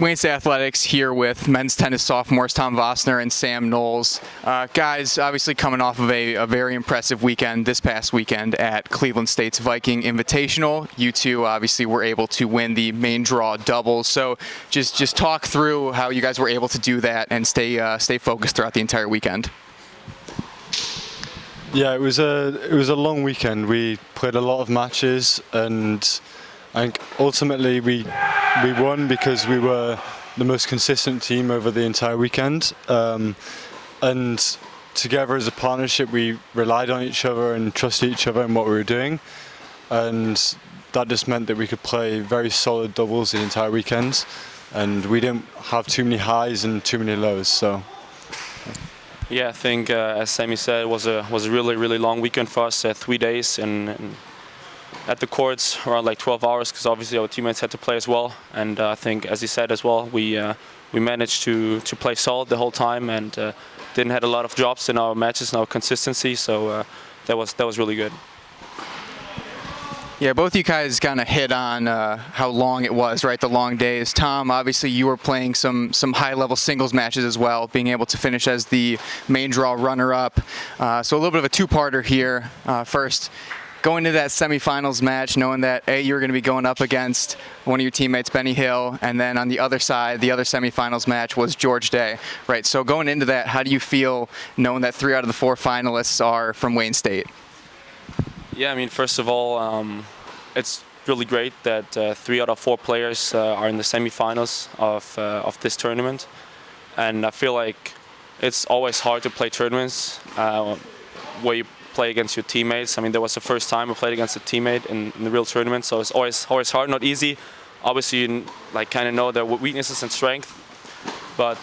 Wayne State Athletics here with men's tennis sophomores Tom Wasner and Sam Knowles. Guys, obviously coming off of a very impressive weekend this past weekend at Cleveland State's Viking Invitational. You two obviously were able to win the main draw doubles. So just talk through how you guys were able to do that and stay focused throughout the entire weekend. Yeah, it was a long weekend. We played a lot of matches, and I think ultimately we won because we were the most consistent team over the entire weekend. And together as a partnership, we relied on each other and trusted each other in what we were doing. And that just meant that we could play very solid doubles the entire weekend. And we didn't have too many highs and too many lows. So. Yeah, I think as Sammy said, it was a really long weekend for us. 3 days and at the courts around like 12 hours, because obviously our teammates had to play as well. And I think, as he said as well, we managed to play solid the whole time and didn't have a lot of drops in our matches and our consistency. So that was really good. Yeah, both of you guys kind of hit on how long it was, right? The long days. Tom, obviously you were playing some high-level singles matches as well, being able to finish as the main draw runner-up. So a little bit of a two-parter here. First, going into that semifinals match, knowing that you were going to be going up against one of your teammates, Benny Hill, and then on the other side, the other semifinals match was George Day, right? So going into that, how do you feel knowing that 3 out of the 4 finalists are from Wayne State? Yeah, I mean, first of all, it's really great that 3 out of 4 players are in the semifinals of this tournament, and I feel like it's always hard to play tournaments where you play against your teammates. I mean, that was the first time I played against a teammate in the real tournament, so it's always hard, not easy. Obviously, you like kind of know their weaknesses and strength, but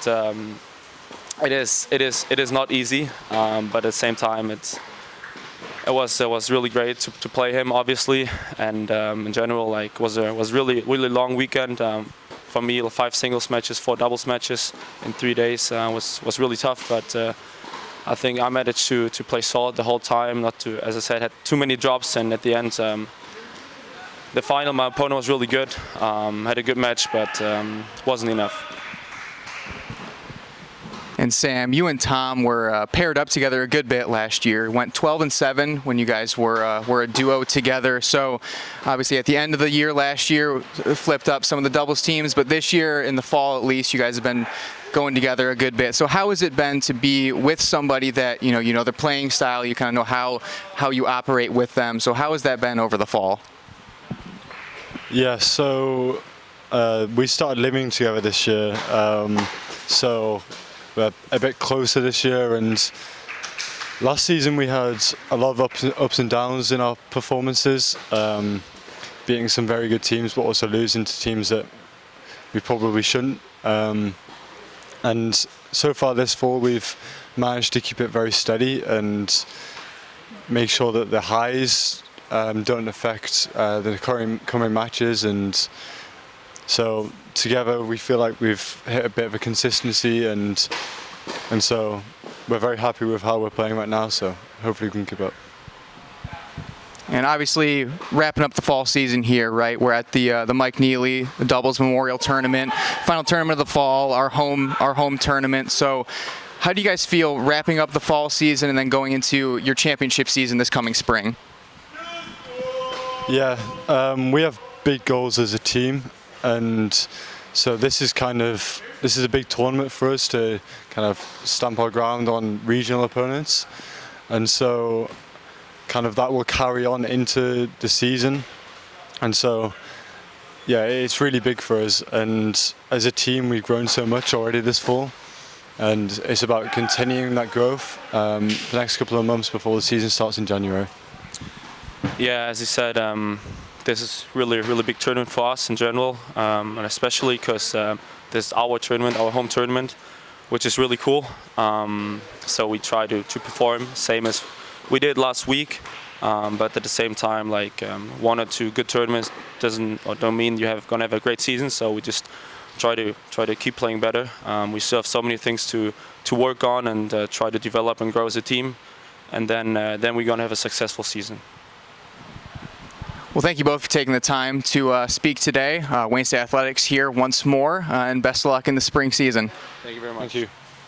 it is not easy. But at the same time, it was really great to play him, obviously, and in general, like was really long weekend for me. 5 singles matches, 4 doubles matches in 3 days was really tough, but I think I managed to play solid the whole time. Not to, as I said, had too many drops, and at the end, the final, my opponent was really good. Had a good match, but wasn't enough. And Sam, you and Tom were paired up together a good bit last year. Went 12-7 when you guys were a duo together. So obviously at the end of the year last year, flipped up some of the doubles teams, but this year in the fall at least, you guys have been going together a good bit. So how has it been to be with somebody that you know their playing style, you kind of know how you operate with them? So how has that been over the fall? Yeah, so we started living together this year, so we're a bit closer this year, and last season we had a lot of ups and downs in our performances, beating some very good teams but also losing to teams that we probably shouldn't. And so far this fall we've managed to keep it very steady and make sure that the highs don't affect the coming matches, and so together we feel like we've hit a bit of a consistency, and so we're very happy with how we're playing right now, so hopefully we can keep up. And obviously wrapping up the fall season here, right? We're at the Mike Neely, the doubles memorial tournament, final tournament of the fall, our home tournament. So how do you guys feel wrapping up the fall season and then going into your championship season this coming spring? Yeah, we have big goals as a team, and so this is a big tournament for us to kind of stamp our ground on regional opponents, and so kind of that will carry on into the season, and so yeah, it's really big for us, and as a team we've grown so much already this fall, and it's about continuing that growth the next couple of months before the season starts in January. Yeah, as you said, this is really a really big tournament for us in general, and especially because this is our tournament, our home tournament, which is really cool. So we try to perform same as we did last week, but at the same time, like 1 or 2 good tournaments don't mean you're gonna have a great season. So we just try to keep playing better. We still have so many things to work on and try to develop and grow as a team, and then we're gonna have a successful season. Well, thank you both for taking the time to speak today. Wayne State Athletics here once more, and best of luck in the spring season. Thank you very much. Thank you.